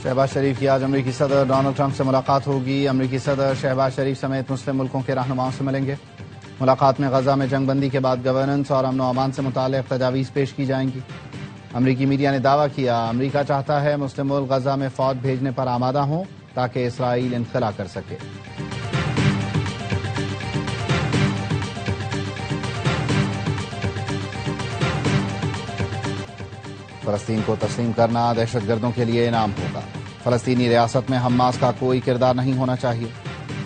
شہباز شریف کی آج امریکی صدر ڈونلڈ ٹرمپ سے ملاقات ہوگی۔ امریکی صدر شہباز شریف سمیت مسلم ملکوں کے رہنماؤں سے ملیں گے۔ ملاقات میں غزہ میں جنگ بندی کے بعد گورننس اور امن و امان سے متعلق تجاویز پیش کی جائیں گی۔ امریکی میڈیا نے دعویٰ کیا امریکہ چاہتا ہے مسلم ملک غزہ میں فوج بھیجنے پر آمادہ ہوں تاکہ اسرائیل انخلا کر سکے۔ فلسطین کو تسلیم کرنا دہشت گردوں کے لیے انعام ہوگا۔ فلسطینی ریاست میں حماس کا کوئی کردار نہیں ہونا چاہیے۔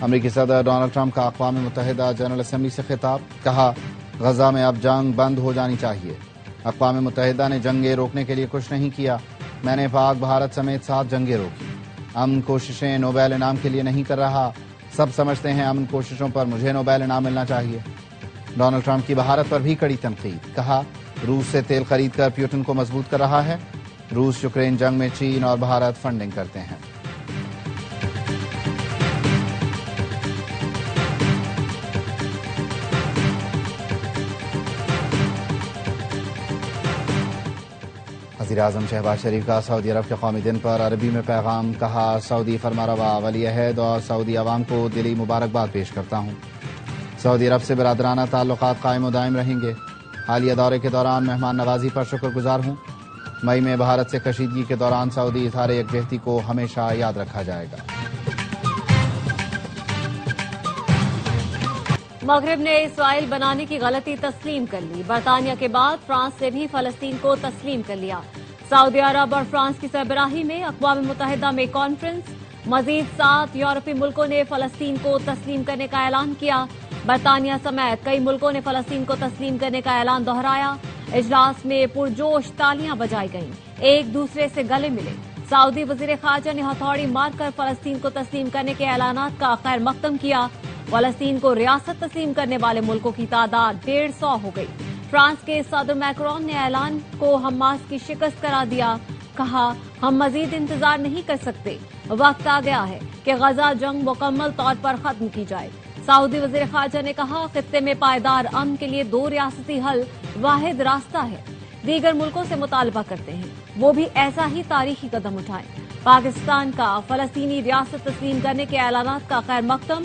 امریکی صدر ڈونلڈ ٹرمپ کا اقوام متحدہ جنرل اسمبلی سے خطاب، کہا غزہ میں اب جنگ بند ہو جانی چاہیے۔ اقوام متحدہ نے جنگیں روکنے کے لیے کچھ نہیں کیا، میں نے پاک بھارت سمیت 7 جنگیں روکی۔ امن کوششیں نوبیل انعام کے لیے نہیں کر رہا، سب سمجھتے ہیں امن کوششوں پر مجھے نوبیل انعام ملنا چاہیے۔ ڈونلڈ ٹرمپ کی بھارت پر بھی کڑی تنقید، کہا روس سے تیل خرید کر پیوٹن کو مضبوط کر رہا ہے۔ روس یوکرین جنگ میں چین اور بھارت فنڈنگ کرتے ہیں۔ وزیراعظم شہباز شریف کا سعودی عرب کے قومی دن پر عربی میں پیغام، کہا سعودی فرمانروا ولی عہد اور سعودی عوام کو دلی مبارکباد پیش کرتا ہوں۔ سعودی عرب سے برادرانہ تعلقات قائم و دائم رہیں گے۔ حالیہ دورے کے دوران مہمان نوازی پر شکر گزار ہوں۔ مئی میں بھارت سے کشیدگی کے دوران سعودی اظہار یکجہتی کو ہمیشہ یاد رکھا جائے گا۔ مغرب نے اسرائیل بنانے کی غلطی تسلیم کر لی۔ برطانیہ کے بعد فرانس نے بھی فلسطین کو تسلیم کر لیا۔ سعودی عرب اور فرانس کی سربراہی میں اقوام متحدہ میں کانفرنس۔ مزید 7 یورپی ملکوں نے فلسطین کو تسلیم کرنے کا اعلان کیا۔ برطانیہ سمیت کئی ملکوں نے فلسطین کو تسلیم کرنے کا اعلان دہرایا۔ اجلاس میں پرجوش تالیاں بجائی گئیں، ایک دوسرے سے گلے ملے۔ سعودی وزیر خارجہ نے ہتھوڑی مار کر فلسطین کو تسلیم کرنے کے اعلانات کا خیر مقدم کیا۔ فلسطین کو ریاست تسلیم کرنے والے ملکوں کی تعداد 150 ہو گئی۔ فرانس کے صدر میکرون نے اعلان کو حماس کی شکست قرار دیا، کہا ہم مزید انتظار نہیں کر سکتے، وقت آ گیا ہے کہ غزہ جنگ مکمل طور پر ختم کی جائے۔ سعودی وزیر خارجہ نے کہا خطے میں پائیدار امن کے لیے 2 ریاستی حل واحد راستہ ہے۔ دیگر ملکوں سے مطالبہ کرتے ہیں وہ بھی ایسا ہی تاریخی قدم اٹھائیں۔ پاکستان کا فلسطینی ریاست تسلیم کرنے کے اعلانات کا خیر مقدم۔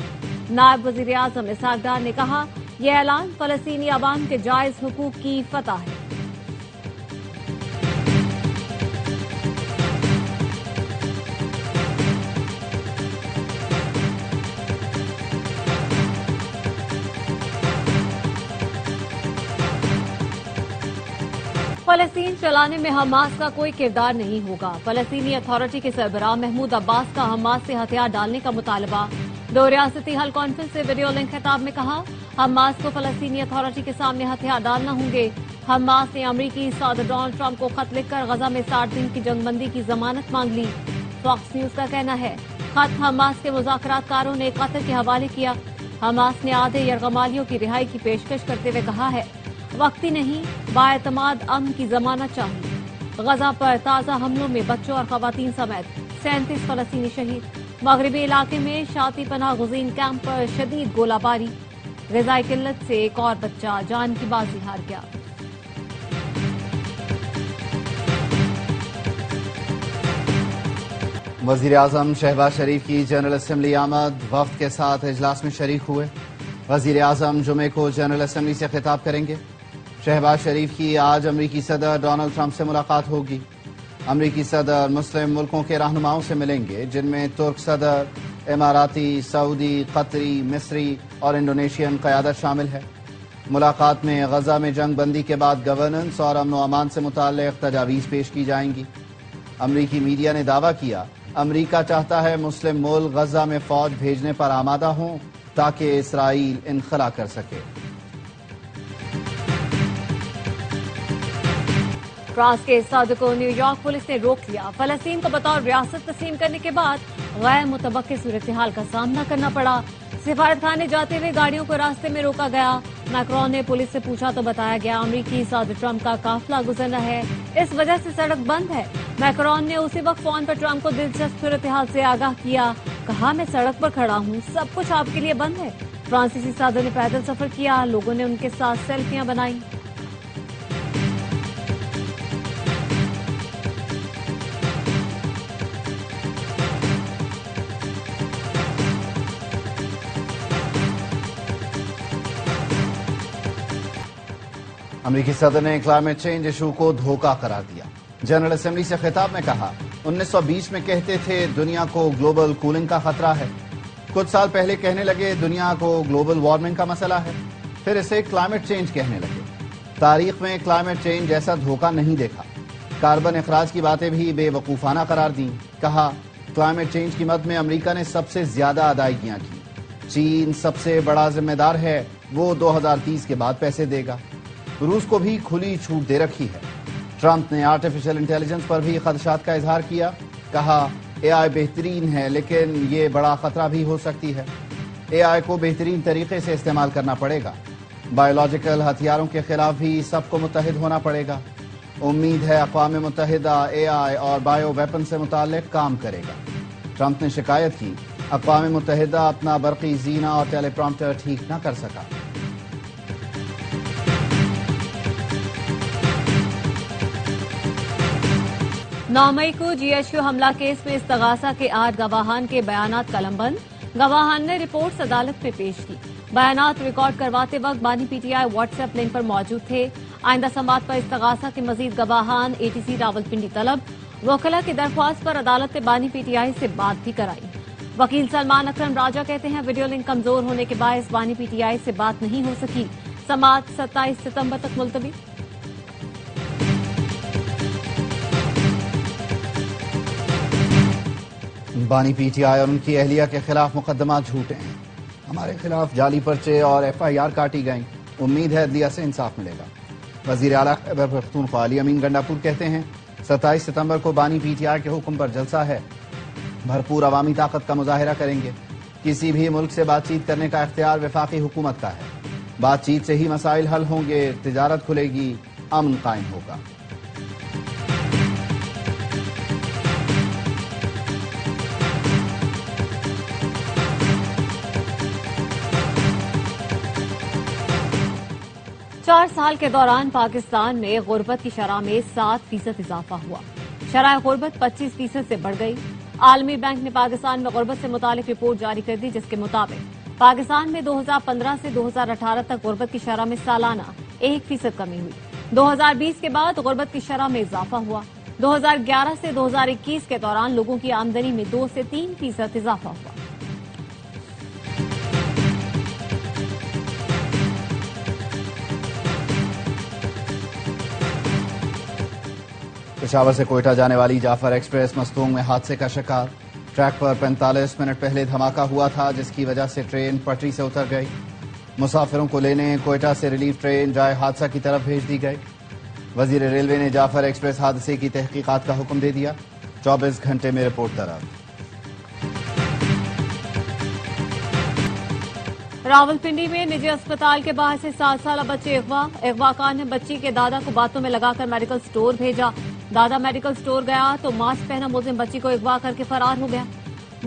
نائب وزیر اعظم اسحاق ڈار نے کہا یہ اعلان فلسطینی عوام کے جائز حقوق کی فتح ہے۔ فلسطین چلانے میں حماس کا کوئی کردار نہیں ہوگا۔ فلسطینی اتھارٹی کے سربراہ محمود عباس کا حماس سے ہتھیار ڈالنے کا مطالبہ۔ 2 ریاستی حل کانفرنس سے ویڈیو لنک خطاب میں کہا حماس کو فلسطینی اتھارٹی کے سامنے ہتھیار ڈالنا ہوں گے۔ حماس نے امریکی صدر ڈونلڈ ٹرمپ کو خط لکھ کر غزہ میں 60 دن کی جنگ بندی کی ضمانت مانگ لی۔ فاکس نیوز کا کہنا ہے خط حماس کے مذاکرات کاروں نے قطر کے حوالے کیا۔ حماس نے آدھے یرغمالیوں کی رہائی کی پیشکش کرتے ہوئے کہا ہے وقتی نہیں بااعتماد امن کی ضمانت چاہیے۔ غزہ پر تازہ حملوں میں بچوں اور خواتین سمیت 37 فلسطینی شہید۔ مغربی علاقے میں شاطی پناہ گزین کیمپ پر شدید گولہ باری۔ غذائی قلت سے ایک اور بچہ جان کی بازی ہار گیا۔ وزیر اعظم شہباز شریف کی جنرل اسمبلی آمد، وفد کے ساتھ اجلاس میں شریک ہوئے۔ وزیر اعظم جمعے کو جنرل اسمبلی سے خطاب کریں گے۔ شہباز شریف کی آج امریکی صدر ڈونلڈ ٹرمپ سے ملاقات ہوگی۔ امریکی صدر مسلم ملکوں کے رہنماؤں سے ملیں گے جن میں ترک صدر، اماراتی، سعودی، قطری، مصری اور انڈونیشین قیادت شامل ہے۔ ملاقات میں غزہ میں جنگ بندی کے بعد گورننس اور امن و امان سے متعلق تجاویز پیش کی جائیں گی۔ امریکی میڈیا نے دعویٰ کیا امریکہ چاہتا ہے مسلم ملک غزہ میں فوج بھیجنے پر آمادہ ہوں تاکہ اسرائیل انخلا کر سکے۔ فرانس کے صدر کو نیو یارک پولیس نے روک لیا۔ فلسطین کو بطور ریاست تسلیم کرنے کے بعد غیر متوقع صورتحال کا سامنا کرنا پڑا۔ سفارت خانے جاتے ہوئے گاڑیوں کو راستے میں روکا گیا۔ میکرون نے پولیس سے پوچھا تو بتایا گیا امریکی صدر ٹرمپ کا قافلہ گزرنا ہے، اس وجہ سے سڑک بند ہے۔ میکرون نے اسی وقت فون پر ٹرمپ کو دلچسپ صورتحال سے آگاہ کیا، کہا میں سڑک پر کھڑا ہوں، سب کچھ آپ کے لیے بند ہے۔ فرانسیسی صدر نے پیدل سفر کیا، لوگوں نے ان کے ساتھ سیلفیاں بنائیں۔ امریکی صدر نے کلائمیٹ چینج ایشو کو دھوکہ قرار دیا. جنرل اسمبلی سے خطاب میں کہا 1920 میں کہتے تھے دنیا کو گلوبل کولنگ کا خطرہ ہے. کچھ سال پہلے کہنے لگے دنیا کو گلوبل وارمنگ کا مسئلہ ہے. پھر اسے کلائمیٹ چینج کہنے لگے. تاریخ میں کلائمیٹ چینج جیسا دھوکہ نہیں دیکھا. کاربن اخراج کی باتیں بھی بے وقوفانہ قرار دیں. کہا کلائمیٹ چینج کی مد میں امریکہ نے سب سے زیادہ ادائیگیاں کی. چین سب سے بڑا ذمہ دار ہے, وہ 2030 کے بعد پیسے دے گا. روس کو بھی کھلی چھوٹ دے رکھی ہے. ٹرمپ نے آرٹیفیشل انٹیلیجنس پر بھی خدشات کا اظہار کیا. کہا اے آئی بہترین ہے لیکن یہ بڑا خطرہ بھی ہو سکتی ہے. اے آئی کو بہترین طریقے سے استعمال کرنا پڑے گا. بایولوجیکل ہتھیاروں کے خلاف بھی سب کو متحد ہونا پڑے گا. امید ہے اقوام متحدہ اے آئی اور بایو ویپن سے متعلق کام کرے گا. ٹرمپ نے شکایت کی اقوام متحدہ اپنا برقی زینہ اور ٹیلی پرامپٹر ٹھیک نہ کر سکا. مئی کو جی ایچ یو حملہ کیس میں استغاثہ کے 8 گواہان کے بیانات قلم بند. گواہان نے رپورٹس عدالت میں پیش کی. بیانات ریکارڈ کرواتے وقت بانی P T I WhatsApp link پر موجود تھے. آئندہ سماعت پر استغاثہ کے مزید گواہان اے ٹی سی راولپنڈی طلب. وکلا کی درخواست پر عدالت نے بانی پی ٹی آئی سے بات بھی کرائی. وکیل سلمان اکرم راجہ کہتے ہیں ویڈیو لنک کمزور ہونے کے باعث بانی پی ٹی آئی سے بات نہیں ہو سکی. سماعت 27 ستمبر تک ملتوی. بانی پی ٹی آئی اور ان کی اہلیہ کے خلاف مقدمات جھوٹے ہیں. ہمارے خلاف جعلی پرچے اور ایف آئی آر کاٹی گئیں. امید ہے عدلیہ سے انصاف ملے گا. وزیر اعلیٰ خیبر پختونخوا علی امین گنڈاپور کہتے ہیں 27 ستمبر کو بانی پی ٹی آئی کے حکم پر جلسہ ہے. بھرپور عوامی طاقت کا مظاہرہ کریں گے. کسی بھی ملک سے بات چیت کرنے کا اختیار وفاقی حکومت کا ہے. بات چیت سے ہی مسائل حل ہوں گے, تجارت کھلے گی, امن قائم ہوگا. چار سال کے دوران پاکستان میں غربت کی شرح میں 7% اضافہ ہوا. شرح غربت 25% سے بڑھ گئی. عالمی بینک نے پاکستان میں غربت سے متعلق رپورٹ جاری کر دی جس کے مطابق پاکستان میں 2015 سے 2018 تک غربت کی شرح میں سالانہ 1% کمی ہوئی. 2020 کے بعد غربت کی شرح میں اضافہ ہوا. 2011 سے 2021 کے دوران لوگوں کی آمدنی میں 2 سے 3% اضافہ ہوا. پشاور سے کوئٹہ جانے والی جعفر ایکسپریس مستونگ میں حادثے کا شکار. ٹریک پر 45 منٹ پہلے دھماکہ ہوا تھا جس کی وجہ سے ٹرین پٹری سے اتر گئی. مسافروں کو لینے کوئٹہ سے ریلیف ٹرین جائے حادثہ کی طرف بھیج دی گئی. وزیر ریلوے نے جعفر ایکسپریس حادثے کی تحقیقات کا حکم دے دیا. 24 گھنٹے میں رپورٹ طلب. راولپنڈی میں نجی اسپتال کے باہر سے 7 سالہ بچے اغوا. اغواکار نے بچی کے دادا کو باتوں میں لگا کر میڈیکل سٹور بھیجا. دادا میڈیکل سٹور گیا تو ماسک پہنا ملزم بچی کو اغوا کر کے فرار ہو گیا.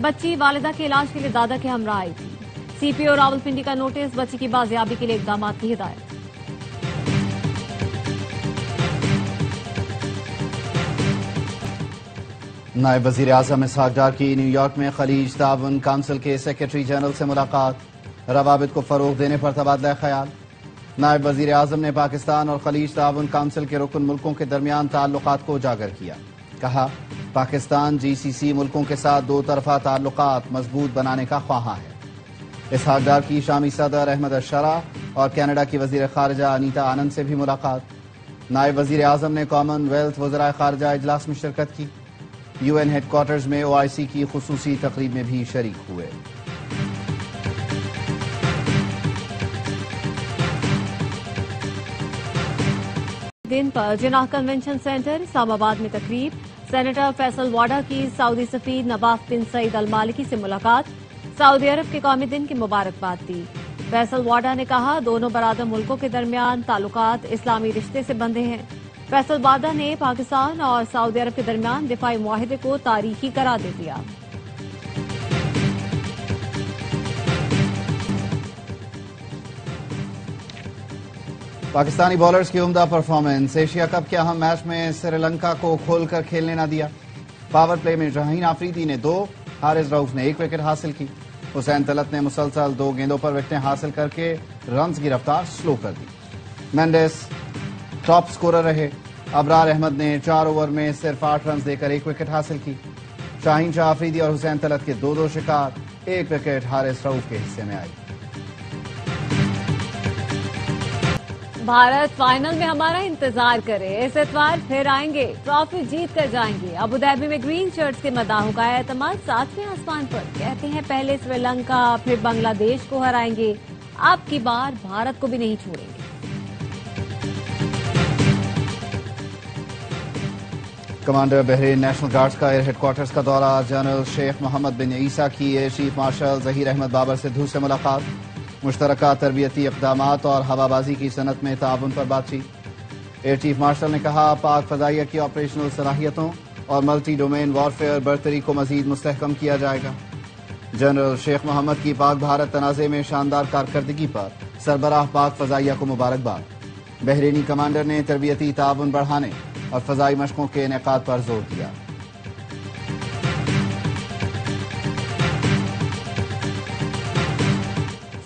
بچی والدہ کے علاج کے لیے دادا کے ہمراہ آئی تھی. سی پی او راولپنڈی کا نوٹس, بچی کی بازیابی کے لیے اقدامات کی ہدایت. نائب وزیر اعظم اسحاق ڈار کی نیو یارک میں خلیج تعاون کونسل کے سیکرٹری جنرل سے ملاقات. روابط کو فروغ دینے پر تبادلہ خیال. نائب وزیر اعظم نے پاکستان اور خلیج تعاون کونسل کے رکن ملکوں کے درمیان تعلقات کو اجاگر کیا. کہا پاکستان جی سی سی ملکوں کے ساتھ 2 طرفہ تعلقات مضبوط بنانے کا خواہاں ہے. اسحاق ڈار کی شامی صدر احمد الشرع اور کینیڈا کی وزیر خارجہ انیتا آنند سے بھی ملاقات. نائب وزیر اعظم نے کامن ویلتھ وزرائے خارجہ اجلاس میں شرکت کی. یو این ہیڈ کوارٹرز میں او آئی سی کی خصوصی تقریب میں بھی شریک ہوئے. دن پر جناح کنونشن سینٹر اسلام آباد میں تقریب. سینیٹر فیصل واڈا کی سعودی سفیر نواف بن سعید المالکی سے ملاقات. سعودی عرب کے قومی دن کی مبارکباد دی. فیصل واڈا نے کہا دونوں برادر ملکوں کے درمیان تعلقات اسلامی رشتے سے بندھے ہیں. فیصل واڈا نے پاکستان اور سعودی عرب کے درمیان دفاعی معاہدے کو تاریخی قرار دے دیا. پاکستانی بالرز کی عمدہ پرفارمنس. ایشیا کپ کے اہم میچ میں سری لنکا کو کھول کر کھیلنے نہ دیا. پاور پلے میں شاہین آفریدی نے 2, حارث رؤف نے 1 وکٹ حاصل کی. حسین طلعت نے مسلسل 2 گیندوں پر وکٹیں حاصل کر کے رنز کی رفتار سلو کر دی. مینڈس ٹاپ سکورر رہے۔ ابرار احمد نے 4 اوور میں صرف 8 رنز دے کر 1 وکٹ حاصل کی۔ شاہین شاہ آفریدی اور حسین طلعت کے 2 شکار، 1 وکٹ حارث رؤف کے حصے میں آئی۔ بھارت فائنل میں ہمارا انتظار کرے، اس اتوار پھر آئیں گے، ٹرافی جیت کر جائیں گے۔ ابوظہبی میں گرین شرٹس کے مداحوں کا اعتماد 7ویں آسمان پر، کہتے ہیں پہلے سری لنکا پھر بنگلہ دیش کو ہرائیں گے، اب کی بار بھارت کو بھی نہیں چھوڑیں گے۔ کمانڈر بحرین نیشنل گارڈز کا ایئر ہیڈ کوارٹرز کا دورہ، general Sheikh Mohammed bin Isa کی air chief marshal Zaheer Ahmed Babar Sidhu سے ملاقات، مشترکہ تربیتی اقدامات اور ہوا بازی کی صنعت میں تعاون پر بات چیت۔ ایئر چیف مارشل نے کہا پاک فضائیہ کی آپریشنل صلاحیتوں اور ملٹی ڈومین وارفیئر برتری کو مزید مستحکم کیا جائے گا۔ جنرل شیخ محمد کی پاک بھارت تنازع میں شاندار کارکردگی پر سربراہ پاک فضائیہ کو مبارکباد۔ بحرینی کمانڈر نے تربیتی تعاون بڑھانے اور فضائی مشقوں کے انعقاد پر زور دیا۔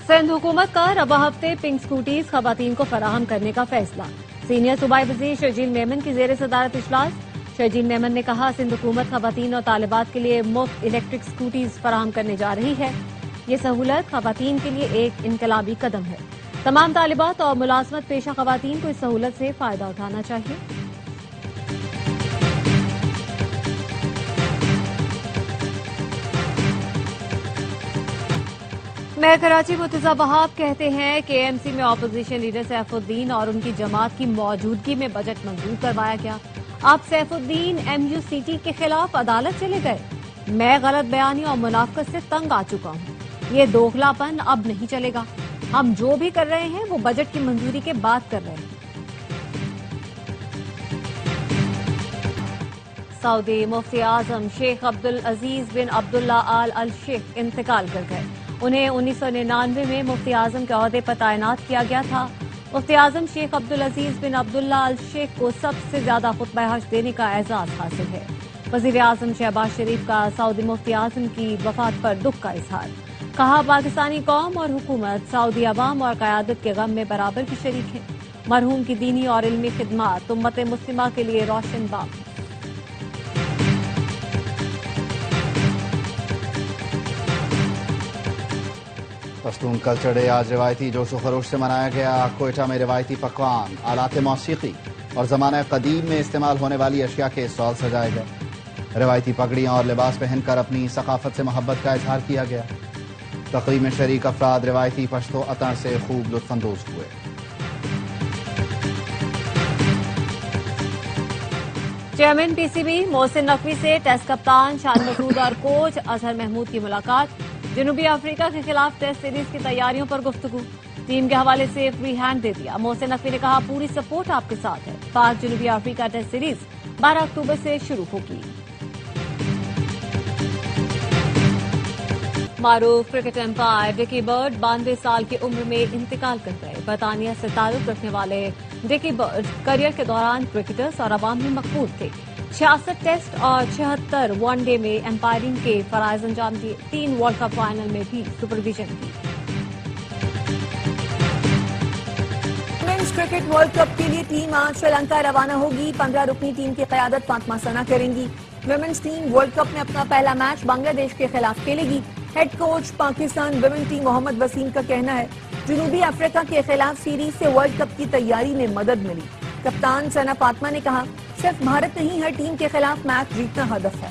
سندھ حکومت کا رواں ہفتے پنک سکوٹیز خواتین کو فراہم کرنے کا فیصلہ، سینئر صوبائی وزیر شرجیل میمن کی زیر صدارت اجلاس۔ شرجیل میمن نے کہا سندھ حکومت خواتین اور طالبات کے لیے مفت الیکٹرک سکوٹیز فراہم کرنے جا رہی ہے، یہ سہولت خواتین کے لیے ایک انقلابی قدم ہے، تمام طالبات اور ملازمت پیشہ خواتین کو اس سہولت سے فائدہ اٹھانا چاہیے۔ میئر کراچی مرتضی وہاب کہتے ہیں کہ اے ایم سی میں اپوزیشن لیڈر سیف الدین اور ان کی جماعت کی موجودگی میں بجٹ منظور کروایا گیا، اب safe Uddin M you C T کے خلاف عدالت چلے گئے۔ میں غلط بیانی اور منافقت سے تنگ آ چکا ہوں، یہ دوغلاپن اب نہیں چلے گا، ہم جو بھی کر رہے ہیں وہ بجٹ کی منظوری کے بعد کر رہے ہیں۔ سعودی مفتی اعظم شیخ عبدالعزیز بن عبداللہ آل الشیخ انتقال کر گئے، انہیں 1999 میں مفتی اعظم کے عہدے پر تعینات کیا گیا تھا۔ مفتی اعظم شیخ عبدالعزیز بن عبداللہ آل شیخ کو سب سے زیادہ خطبہ حج دینے کا اعزاز حاصل ہے۔ وزیر اعظم شہباز شریف کا سعودی مفتی اعظم کی وفات پر دکھ کا اظہار، کہا پاکستانی قوم اور حکومت سعودی عوام اور قیادت کے غم میں برابر کی شریک ہے، مرحوم کی دینی اور علمی خدمات امت مسلمہ کے لیے روشن باب ہے۔ پشتون کلچر ڈے آج روایتی جوش و خروش سے منایا گیا۔ کوئٹہ میں روایتی پکوان، آلات موسیقی اور زمانہ قدیم میں استعمال ہونے والی اشیاء کے اسٹال سجائے گئے۔ روایتی پگڑیاں اور لباس پہن کر اپنی ثقافت سے محبت کا اظہار کیا گیا۔ تقریب میں شریک افراد روایتی پشتو اطعار سے خوب لطف اندوز ہوئے۔ Chairman P C B Mohsin Naqvi سے ٹیسٹ کپتان شان مسعود اور کوچ اظہر محمود کی ملاقات، جنوبی افریقہ کے خلاف ٹیسٹ سیریز کی تیاریوں پر گفتگو، ٹیم کے حوالے سے فری ہینڈ دے دیا۔ محسن نقوی نے کہا پوری سپورٹ آپ کے ساتھ ہے، پاک جنوبی افریقہ ٹیسٹ سیریز 12 اکتوبر سے شروع ہوگی۔ معروف کرکٹ امپائر ڈکی برڈ 92 سال کی عمر میں انتقال کر گئے۔ برطانیہ سے تعلق رکھنے والے ڈکی برڈ کیریئر کے دوران کرکٹرز اور عوام میں مقبول تھے، 66 ٹیسٹ اور 76 ون ڈے میں امپائرنگ کے فرائض انجام دیے، 3 ورلڈ کپ فائنل میں بھی سپرویژن کی۔ ویمنز کرکٹ ورلڈ کپ کے لیے ٹیم آج سری لنکا روانہ ہوگی، 15 رکنی ٹیم کی قیادت فاطمہ ثنا کریں گی۔ ویمنز ٹیم ورلڈ کپ میں اپنا پہلا میچ بنگلہ دیش کے خلاف کھیلے گی۔ Head coach Pakistan women team Muhammad Wasim کا کہنا ہے جنوبی افریقہ کے خلاف سیریز سے ورلڈ کپ کی تیاری میں مدد ملی۔ کپتان ثنا فاطمہ نے کہا صرف بھارت نہیں، ہر ٹیم کے خلاف میچ جیتنا ہدف ہے۔